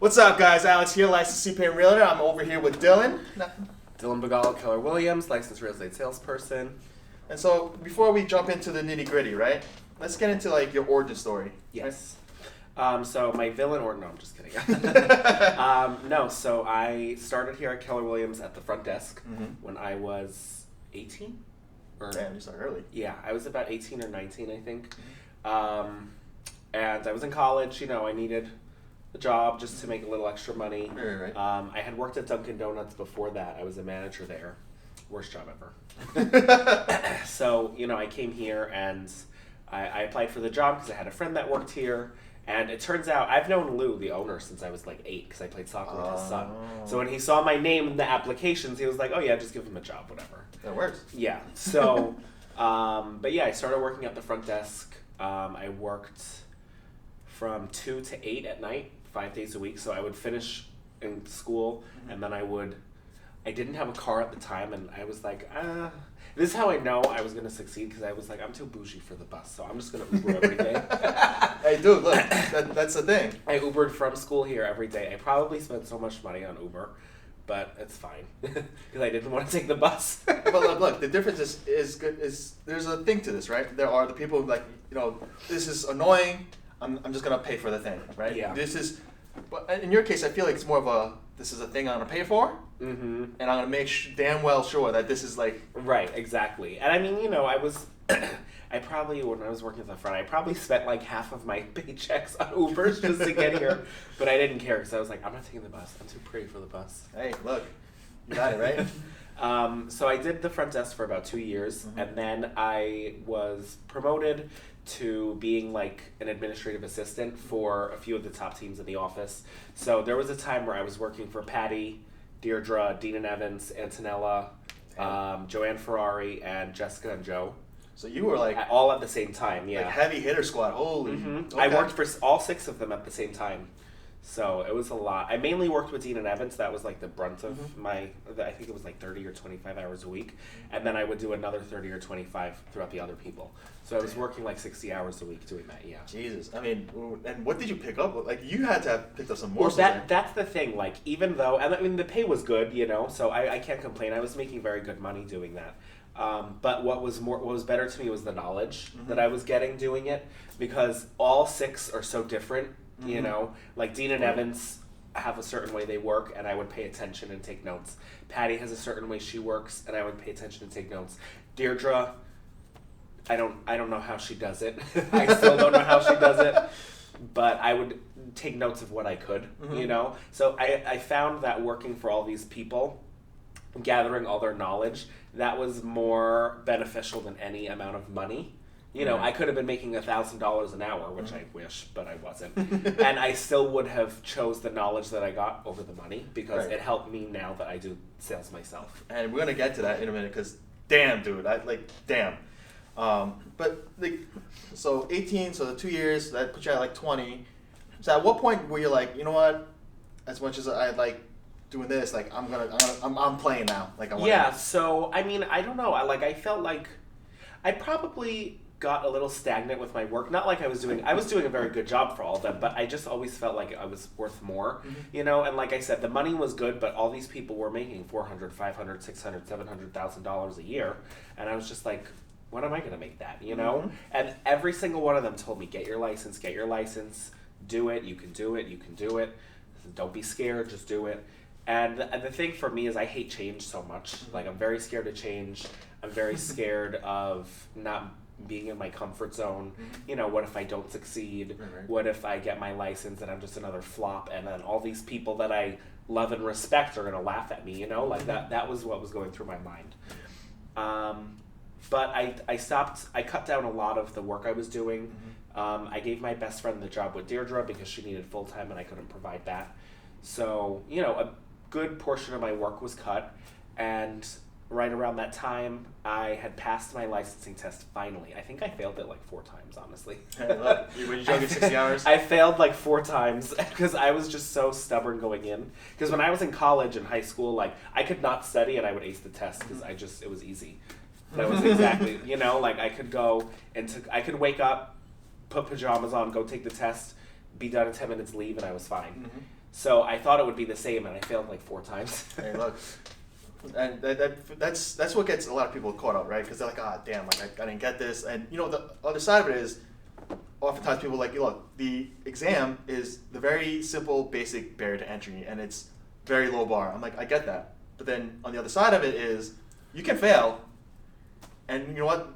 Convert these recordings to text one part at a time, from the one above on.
What's up, guys? Alex here, licensed CPA Realtor. I'm over here with Dylan. Dylan Bugallo, Keller Williams, licensed real estate salesperson. And so, before we jump into the nitty gritty, right? Let's get into like your origin story. Yes. So my villain, or no, I'm just kidding. So I started here at Keller Williams at the front desk when I was 18. Damn, you started early. Yeah, I was about 18 or 19, I think. And I was in college. I needed a job just to make a little extra money. Right. I had worked at Dunkin' Donuts before that. I was a manager there. Worst job ever. So, I came here and I applied for the job because I had a friend that worked here. And it turns out I've known Lou, the owner, since I was like 8 because I played soccer with his son. So when he saw my name in the applications, he was like, oh yeah, just give him a job, whatever. That works. Yeah. So, but yeah, I started working at the front desk. I worked from 2 to 8 at night, 5 days a week. So I would finish in school and then I didn't have a car at the time, and I was like, this is how I know I was going to succeed, because I was like, I'm too bougie for the bus, so I'm just going to Uber every day. Hey, dude, look, that's the thing. I Ubered from school here every day. I probably spent so much money on Uber, but it's fine, because I didn't want to take the bus. But look, the difference is there's a thing to this, right? There are the people like, this is annoying, I'm just going to pay for the thing, right? Yeah. But in your case, I feel like it's more of this is a thing I'm going to pay for, and I'm going to make damn well sure that this is like... Right, exactly. And I mean, I probably, when I was working at the front, I probably spent like half of my paychecks on Ubers just to get here, but I didn't care because I was like, I'm not taking the bus. I'm too pretty for the bus. Hey, look, you got it, right? So I did the front desk for about 2 years, and then I was promoted to being like an administrative assistant for a few of the top teams in the office. So there was a time where I was working for Patty, Deirdre, Dean and Evans, Antonella, Joanne Ferrari, and Jessica and Joe. So you were like... all at the same time, yeah. Like heavy hitter squad, holy... Okay. I worked for all 6 of them at the same time. So it was a lot. I mainly worked with Dean and Evans. That was like the brunt of I think it was like 30 or 25 hours a week. And then I would do another 30 or 25 throughout the other people. So I was working like 60 hours a week doing that, yeah. Jesus. I mean, and what did you pick up? Like, you had to have picked up some more. Well, that's the thing. Like, even though, and I mean, the pay was good, so I can't complain. I was making very good money doing that. But what was better to me was the knowledge that I was getting doing it, because all 6 are so different. Like Dean and Evans have a certain way they work, and I would pay attention and take notes. Patty has a certain way she works, and I would pay attention and take notes. Deirdre, I don't know how she does it. I still don't know how she does it, but I would take notes of what I could, So I found that working for all these people, gathering all their knowledge, that was more beneficial than any amount of money. I could have been making $1,000 an hour, which I wish, but I wasn't. And I still would have chose the knowledge that I got over the money, because it helped me now that I do sales myself. And we're going to get to that in a minute, because damn, dude, damn. But so 18, so the 2 years, that put you at like 20. So at what point were you like, you know what, as much as I like doing this, like I'm playing now. Like So I mean, I don't know. I felt like I probably got a little stagnant with my work. Not like I was doing a very good job for all of them, but I just always felt like I was worth more, and like I said, the money was good, but all these people were making $400, $500, $600, $700,000 a year, and I was just like, when am I going to make that, And every single one of them told me, get your license, do it, you can do it, don't be scared, just do it. And the thing for me is I hate change so much. Like, I'm very scared of change. I'm very scared of not being in my comfort zone. What if I don't succeed? Right. What if I get my license and I'm just another flop, and then all these people that I love and respect are going to laugh at me, Like, that was what was going through my mind. But I cut down a lot of the work I was doing. I gave my best friend the job with Deirdre because she needed full-time and I couldn't provide that. So, a good portion of my work was cut, and right around that time, I had passed my licensing test finally. I think I failed it like 4 times, honestly. Hey, look, when you joke at 60 hours? I failed like 4 times because I was just so stubborn going in. Because when I was in college and high school, like, I could not study and I would ace the test because it was easy. That was exactly, like I could wake up, put pajamas on, go take the test, be done in 10 minutes, leave, and I was fine. So I thought it would be the same, and I failed like 4 times. Hey, look, and that's what gets a lot of people caught up, right? Because they're like, ah, damn, like I didn't get this, and you know the other side of it is, oftentimes people are like, look, the exam is the very simple, basic barrier to entry, and it's very low bar. I'm like, I get that, but then on the other side of it is, you can fail, and you know what?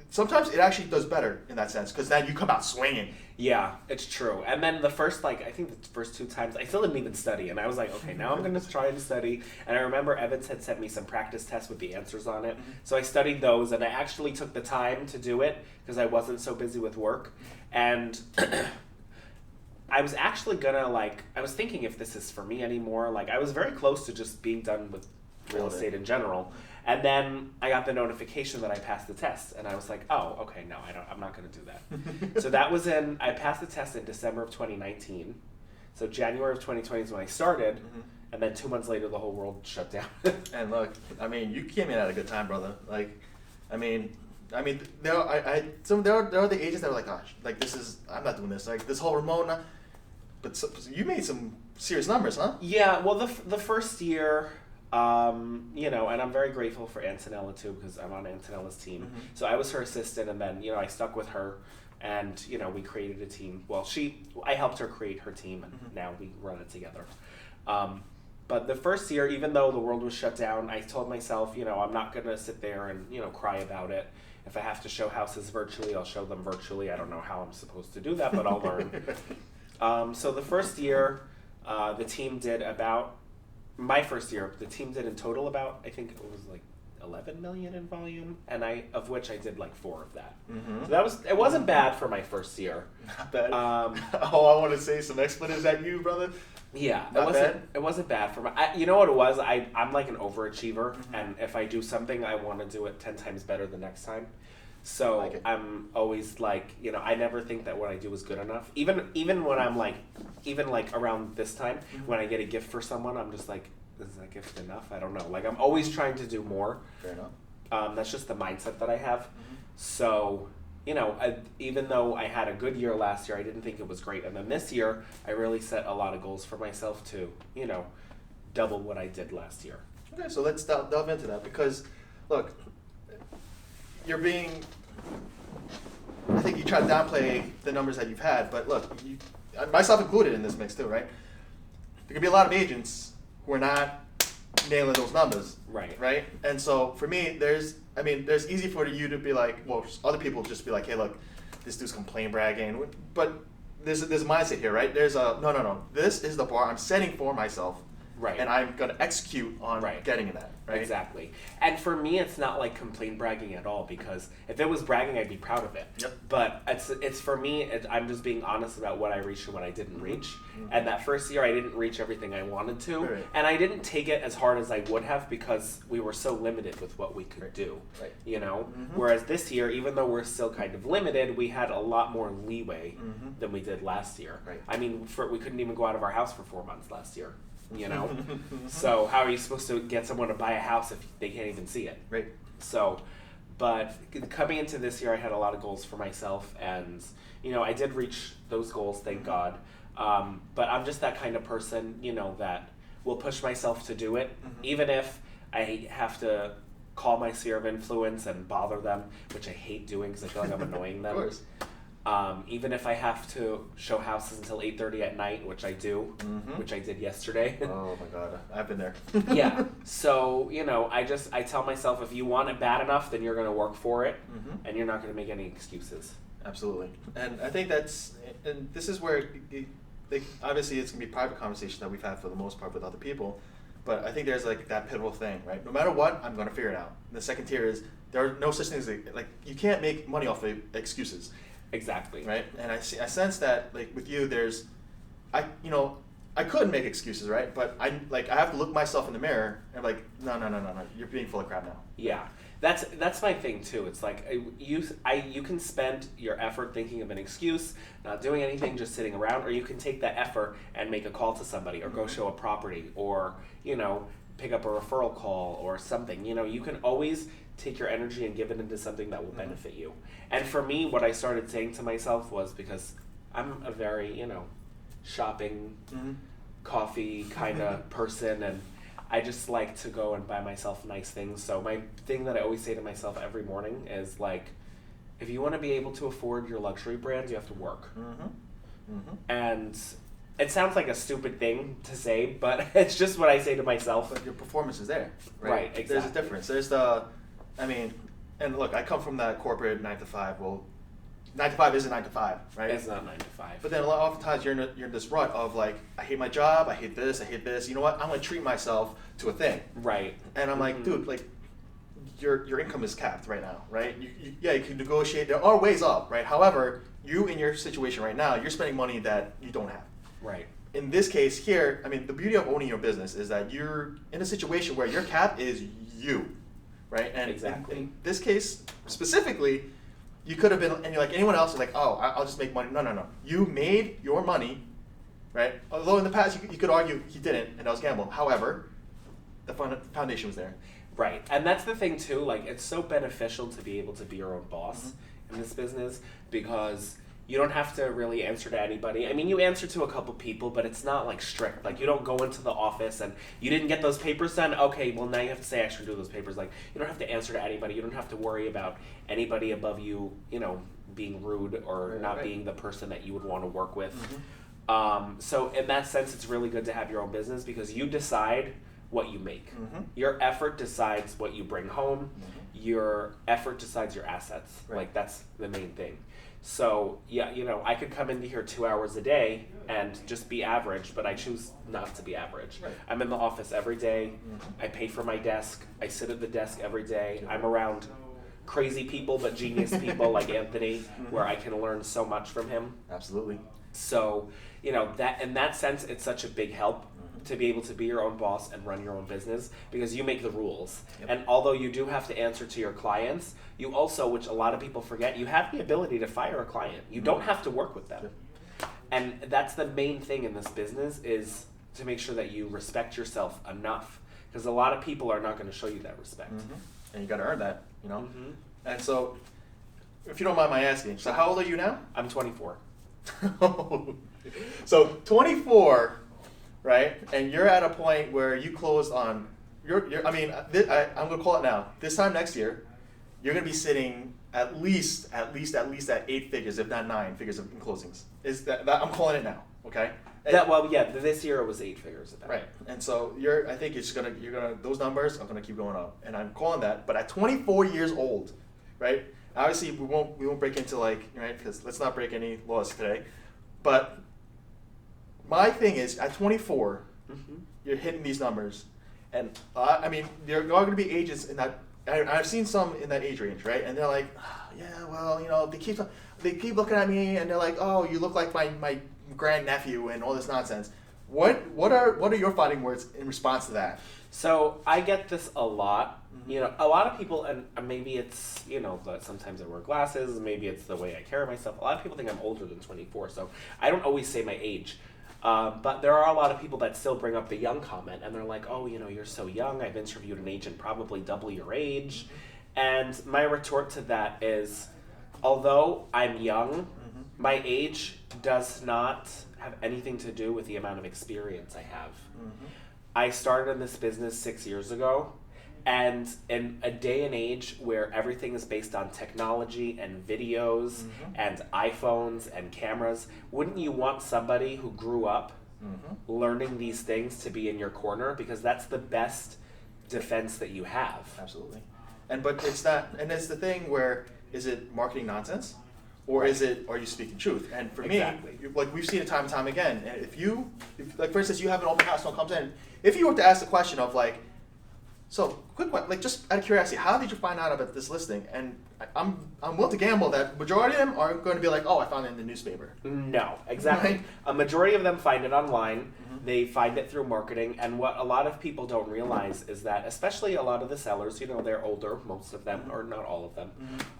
Sometimes it actually does better in that sense, because then you come out swinging. Yeah, it's true. And then the first, I think the first 2 times, I still didn't even study. And I was like, okay, now I'm going to try and study. And I remember Evans had sent me some practice tests with the answers on it. So I studied those, and I actually took the time to do it because I wasn't so busy with work. And I was actually going to, I was thinking if this is for me anymore. I was very close to just being done with real estate in general. And then I got the notification that I passed the test, and I was like, "Oh, okay, no, I'm not going to do that." So that was I passed the test in December of 2019. So January of 2020 is when I started, and then 2 months later, the whole world shut down. And look, I mean, you came in at a good time, brother. There are the agents that are like, gosh, I'm not doing this. Like this whole remote, but you made some serious numbers, huh? Yeah. Well, the first year. And I'm very grateful for Antonella too, because I'm on Antonella's team. So I was her assistant, and then, I stuck with her, and, we created a team. Well, I helped her create her team, and now we run it together. But the first year, even though the world was shut down, I told myself, I'm not going to sit there and, cry about it. If I have to show houses virtually, I'll show them virtually. I don't know how I'm supposed to do that, but I'll learn. So the first year, the team did about... My first year, the team did in total about, I think it was 11 million in volume, and of which I did 4 of that. So it wasn't bad for my first year. Not bad. I want to say some expletives at you, brother. Yeah, bad. It wasn't bad for you know what it was? I'm like an overachiever, and if I do something, I want to do it 10 times better the next time. So I'm always I never think that what I do is good enough. Even when I'm around this time, when I get a gift for someone, I'm just like, is that gift enough? I don't know. I'm always trying to do more. Fair enough. That's just the mindset that I have. So, even though I had a good year last year, I didn't think it was great. And then this year, I really set a lot of goals for myself to, double what I did last year. Okay, so let's delve into that, because, look, I think you try to downplay the numbers that you've had, but look, myself included in this mix too, right? There could be a lot of agents who are not nailing those numbers. Right? And so for me, there's easy for you to be like, well, other people just be like, hey, look, this dude's complaint bragging, but there's a mindset here, right? There's no, this is the bar I'm setting for myself. Right. And I'm going to execute on getting that, right? Exactly. And for me, it's not like complaint bragging at all, because if it was bragging, I'd be proud of it. Yep. But it's for me, I'm just being honest about what I reached and what I didn't reach. And that first year, I didn't reach everything I wanted to. Right. And I didn't take it as hard as I would have, because we were so limited with what we could do. Right. Whereas this year, even though we're still kind of limited, we had a lot more leeway than we did last year. Right. I mean, we couldn't even go out of our house for 4 months last year. So how are you supposed to get someone to buy a house if they can't even see it? Right. So, but coming into this year, I had a lot of goals for myself, and I did reach those goals, thank God. But I'm just that kind of person, that will push myself to do it, even if I have to call my sphere of influence and bother them, which I hate doing because I feel like I'm annoying them. Of course. Even if I have to show houses until 8:30 at night, which I do, which I did yesterday. Oh my God, I've been there. Yeah. So, I tell myself, if you want it bad enough, then you're going to work for it, and you're not going to make any excuses. Absolutely. And I think and this is where, obviously it's going to be private conversation that we've had for the most part with other people, but I think there's that pivotal thing, right? No matter what, I'm going to figure it out. And the second tier is, there are no such things you can't make money off of excuses. Exactly. Right, and I sense that with you, I could make excuses, right? But I have to look myself in the mirror and no, you're being full of crap now. Yeah, that's my thing too. It's you can spend your effort thinking of an excuse, not doing anything, just sitting around, or you can take that effort and make a call to somebody, or go show a property, or pick up a referral call or something. You can always take your energy and give it into something that will benefit you. And for me, what I started saying to myself was, because I'm a very, shopping coffee kind of person, and I just like to go and buy myself nice things. So my thing that I always say to myself every morning is like, if you want to be able to afford your luxury brands, you have to work. And it sounds like a stupid thing to say, but it's just what I say to myself. But your performance is there, right? Right, exactly. There's a difference. And look, I come from that corporate 9 to 5. Well, 9 to 5 isn't 9 to 5, right? It's not 9 to 5. But then oftentimes you're in this rut of like, I hate my job, I hate this. You know what? I'm gonna treat myself to a thing. Right. And I'm like, dude, like, your income is capped right now, right? You can negotiate. There are ways up, right? However, you in your situation right now, you're spending money that you don't have. Right. In this case here, I mean, the beauty of owning your business is that you're in a situation where your cap is you, right? And exactly. in this case specifically, you could have been, and you're like anyone else is like, oh, I'll just make money. No. You made your money, right? Although in the past you could argue he didn't, and that was gamble. However, the foundation was there. Right, and that's the thing too, like it's so beneficial to be able to be your own boss in this business because you don't have to really answer to anybody. I mean, you answer to a couple people, but it's not like strict. Like you don't go into the office and you didn't get those papers done. Okay, well now you have to say actually do those papers. Like you don't have to answer to anybody. You don't have to worry about anybody above you, being rude or not being the person that you would want to work with. So in that sense, it's really good to have your own business because you decide what you make. Your effort decides what you bring home. Your effort decides your assets. Right. Like that's the main thing. So yeah, I could come into here 2 hours a day and just be average, but I choose not to be average. Right. I'm in the office every day. I pay for my desk. I sit at the desk every day. I'm around crazy people, but genius people like Anthony, where I can learn so much from him. Absolutely. So, that in that sense, it's such a big help to be able to be your own boss and run your own business because you make the rules. Yep. And although you do have to answer to your clients, you also, which a lot of people forget, you have the ability to fire a client. You don't have to work with them. Yep. And that's the main thing in this business is to make sure that you respect yourself enough because a lot of people are not going to show you that respect. And you got to earn that, And so, if you don't mind my asking, so how old are you now? I'm 24. So 24, right? And you're at a point where you closed on I'm gonna call it now. This time next year, you're gonna be sitting at least at 8 figures, if not 9 figures in closings. Is that I'm calling it now? Okay. This year it was 8 figures. Right. And so I think those numbers are gonna keep going up, and I'm calling that. But at 24 years old, right? Obviously, we won't break into right, because let's not break any laws today. But my thing is, at 24, you're hitting these numbers, and there are going to be ages in that. I've seen some in that age range, right? And they're like, they keep looking at me, and they're like, oh, you look like my grandnephew, and all this nonsense. What are your fighting words in response to that? So I get this a lot. A lot of people, and maybe it's, that sometimes I wear glasses, maybe it's the way I carry myself. A lot of people think I'm older than 24, so I don't always say my age. But there are a lot of people that still bring up the young comment, and they're like, oh, you're so young. I've interviewed an agent probably double your age. And my retort to that is, although I'm young, my age does not have anything to do with the amount of experience I have. I started in this business 6 years ago, and in a day and age where everything is based on technology and videos and iPhones and cameras, wouldn't you want somebody who grew up learning these things to be in your corner? Because that's the best defense that you have. Absolutely. But it's not, and it's the thing where, is it marketing nonsense? Or are you speaking truth? And for me, like we've seen it time and time again. And if like for instance, you have an open house, someone comes in. If you were to ask the question of like, so quick one, like just out of curiosity, how did you find out about this listing? And I'm willing to gamble that majority of them are going to be like, oh, I found it in the newspaper. No, exactly. Right? A majority of them find it online. They find it through marketing, and what a lot of people don't realize is that, especially a lot of the sellers, they're older, most of them, or not all of them,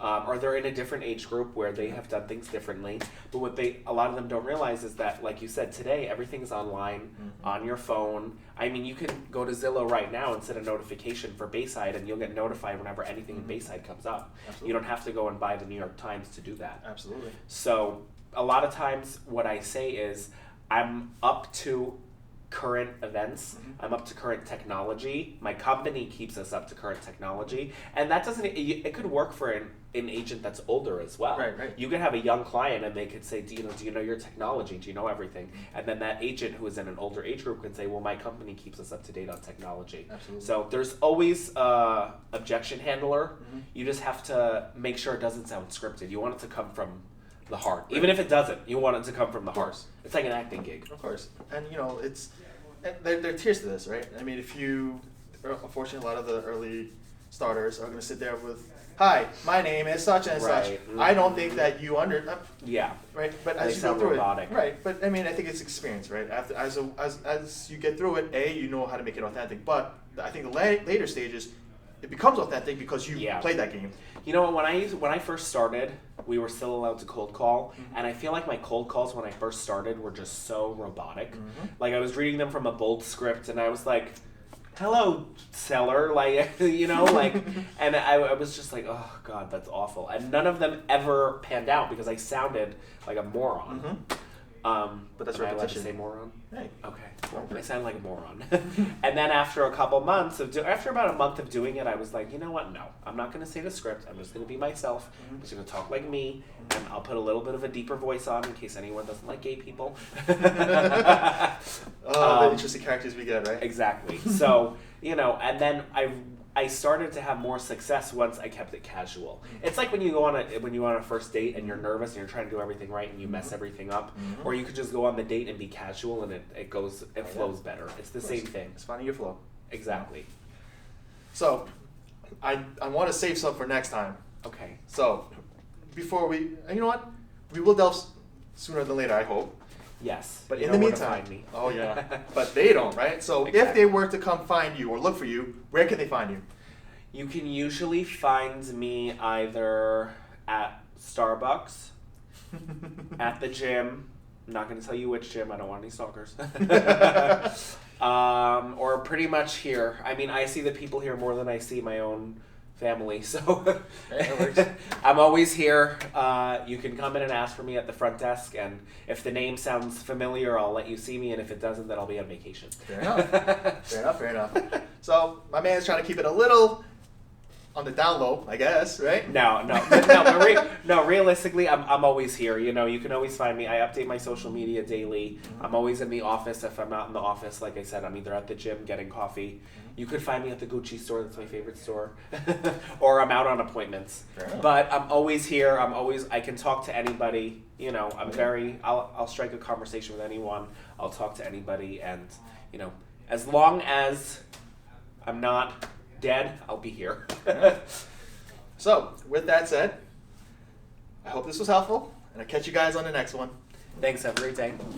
or they're in a different age group where they have done things differently. But what a lot of them don't realize is that, like you said, today everything's online, on your phone. I mean, you can go to Zillow right now and set a notification for Bayside, and you'll get notified whenever anything in Bayside comes up. Absolutely. You don't have to go and buy the New York Times to do that. Absolutely. So a lot of times what I say is, I'm up to current events. I'm up to current technology. My company keeps us up to current technology, and that doesn't. It could work for an agent that's older as well. Right. You could have a young client, and they could say, do you know your technology? Do you know everything? And then that agent who is in an older age group can say, well, my company keeps us up to date on technology. Absolutely. So there's always a objection handler. You just have to make sure it doesn't sound scripted. You want it to come from the heart. Even if it doesn't, you want it to come from the heart. It's like an acting gig. Of course. And, it's... There are tiers to this, right? I mean, unfortunately, a lot of the early starters are going to sit there with, hi, my name is such and such. Mm-hmm. I don't think that you yeah. Right? But They as you go sound through robotic. it... Right. But, I mean, I think it's experience, right? As you get through it, you know how to make it authentic. But I think the later stages, it becomes authentic because you played that game. You know, when I first started, we were still allowed to cold call, and I feel like my cold calls when I first started were just so robotic. Like, I was reading them from a bold script, and I was like, hello, seller, like, and I was just like, oh, God, that's awful. And none of them ever panned out because I sounded like a moron. But that's am I allowed to repetition. say moron? Hey. Okay. Well, I sound like a moron. And then after after about a month of doing it, I was like, you know what? No, I'm not going to say the script. I'm just going to be myself. I'm just going to talk like me, and I'll put a little bit of a deeper voice on in case anyone doesn't like gay people. The interesting characters we get, right? Exactly. So, and then I started to have more success once I kept it casual. It's like when you go on a first date and you're nervous and you're trying to do everything right and you mess everything up, or you could just go on the date and be casual and it flows better. It's the same thing. It's finding your flow. Exactly. So, I want to save some for next time. Okay. So, before we will delve sooner than later, I hope. Yes. But you in the know where to meantime, find me. oh yeah, but they don't, right? So Exactly. if they were to come find you or look for you, where can they find you? You can usually find me either at Starbucks, at the gym. I'm not going to tell you which gym. I don't want any stalkers. Or pretty much here. I mean, I see the people here more than I see my own family, so That works. I'm always here. You can come in and ask for me at the front desk, and if the name sounds familiar, I'll let you see me, and if it doesn't, then I'll be on vacation. Fair enough. Fair enough. So my man's trying to keep it a little on the down low, I guess, right? No. Realistically, I'm always here. You can always find me. I update my social media daily. I'm always in the office. If I'm not in the office, like I said, I'm either at the gym getting coffee. You could find me at the Gucci store. That's my favorite store. Or I'm out on appointments. But I'm always here. I can talk to anybody. I'll strike a conversation with anyone. I'll talk to anybody, and as long as I'm not dead, I'll be here. So, with that said, I hope this was helpful, and I'll catch you guys on the next one. Thanks. Have a great day.